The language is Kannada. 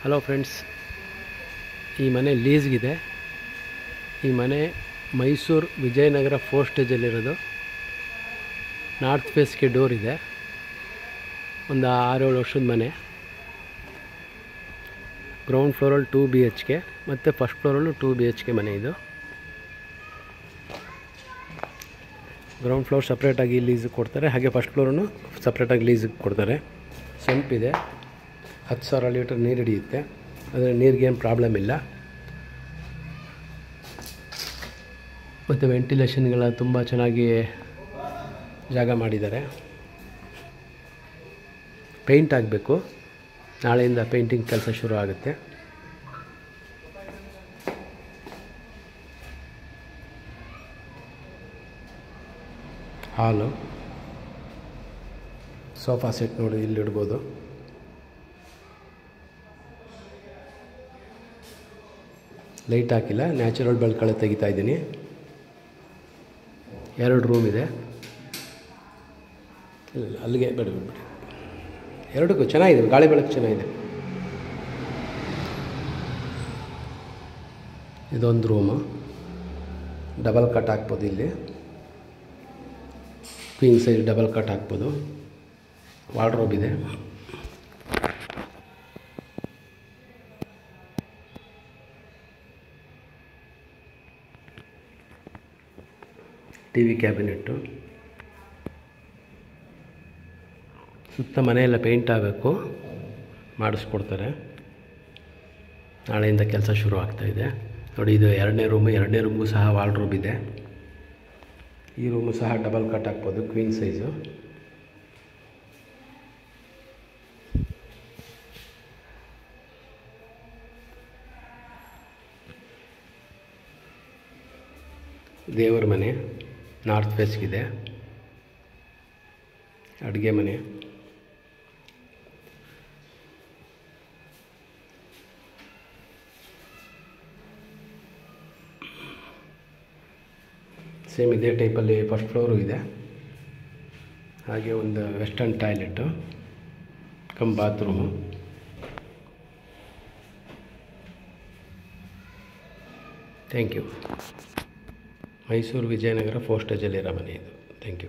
ಹಲೋ ಫ್ರೆಂಡ್ಸ್, ಈ ಮನೆ ಲೀಸ್ಗಿದೆ. ಈ ಮನೆ ಮೈಸೂರು ವಿಜಯನಗರ 4 ಸ್ಟೇಜಲ್ಲಿರೋದು. ನಾರ್ತ್ ಫೇಸ್ಗೆ ಡೋರ್ ಇದೆ. ಒಂದು 6-7 ವರ್ಷದ ಮನೆ. ಗ್ರೌಂಡ್ ಫ್ಲೋರಲ್ಲಿ 2 BHK ಮತ್ತು ಫಸ್ಟ್ ಫ್ಲೋರಲ್ಲೂ 2 BHK ಮನೆ ಇದು. ಗ್ರೌಂಡ್ ಫ್ಲೋರ್ ಸಪ್ರೇಟಾಗಿ ಲೀಸಿಗೆ ಕೊಡ್ತಾರೆ, ಹಾಗೆ ಫಸ್ಟ್ ಫ್ಲೋರನ್ನು ಸಪ್ರೇಟಾಗಿ ಲೀಸಿಗೆ ಕೊಡ್ತಾರೆ. ಸಂಪಿದೆ, 10,000 ಲೀಟರ್ ನೀರು ಹಿಡಿಯುತ್ತೆ. ಆದರೆ ನೀರಿಗೇನು ಪ್ರಾಬ್ಲಮ್ ಇಲ್ಲ. ಮತ್ತು ವೆಂಟಿಲೇಷನ್ಗೆಲ್ಲ ತುಂಬ ಚೆನ್ನಾಗಿ ಜಾಗ ಮಾಡಿದ್ದಾರೆ. ಪೇಂಟ್ ಆಗಬೇಕು, ನಾಳೆಯಿಂದ ಪೇಂಟಿಂಗ್ ಕೆಲಸ ಶುರು ಆಗುತ್ತೆ. ಹಾಲು, ಸೋಫಾ ಸೆಟ್ ನೋಡಿ ಇಲ್ಲಿ ಇಡ್ಬೋದು. ಲೈಟ್ ಹಾಕಿಲ್ಲ, ನ್ಯಾಚುರಲ್ ಬೆಳಕಳೆ ತೆಗಿತಾ ಇದ್ದೀನಿ. 2 ರೂಮ್ ಇದೆ. ಇಲ್ಲ ಅಲ್ಲಿಗೆ ಬಿಡಿ, ಎರಡಕ್ಕೂ ಚೆನ್ನಾಗಿದೆ, ಗಾಳಿ ಬೆಳಕು ಚೆನ್ನಾಗಿದೆ. ಇದೊಂದು ರೂಮು, ಡಬಲ್ ಕಟ್ ಹಾಕ್ಬೋದು. ಇಲ್ಲಿ ಕ್ವೀನ್ ಸೈಜ್ ಡಬಲ್ ಕಟ್ ಹಾಕ್ಬೋದು. ವಾರ್ಡ್ರೋಬ್ ಇದೆ. TV cabinet. ಸುತ್ತ ಮನೆಯೆಲ್ಲ ಪೇಂಟ್ ಆಗಬೇಕು, ಮಾಡಿಸ್ಕೊಡ್ತಾರೆ. ನಾಳೆಯಿಂದ ಕೆಲಸ ಶುರು ಆಗ್ತಾಯಿದೆ. ನೋಡಿ, ಇದು 2ನೇ ರೂಮು. 2ನೇ ರೂಮ್ಗೂ ಸಹ ವಾರ್ಡ್ರೋಬ್ ಇದೆ. ಈ ರೂಮು ಸಹ ಡಬಲ್ ಕಟ್ ಹಾಕ್ಬೋದು, ಕ್ವೀನ್ ಸೈಜು. ದೇವರ ಮನೆ ನಾರ್ತ್ ಫೇಸ್ಗಿದೆ. ಅಡುಗೆ ಮನೆ, ಸೇಮ್ ಇದೇ ಟೈಪಲ್ಲಿ ಫಸ್ಟ್ ಫ್ಲೋರು ಇದೆ. ಹಾಗೆ ಒಂದು western toilet cum bathroom. Thank you. Mysuru Vijayanagar 4 ಸ್ಟೇಜಲ್ಲಿರೋ ಮನೆ ಇದು. Thank you.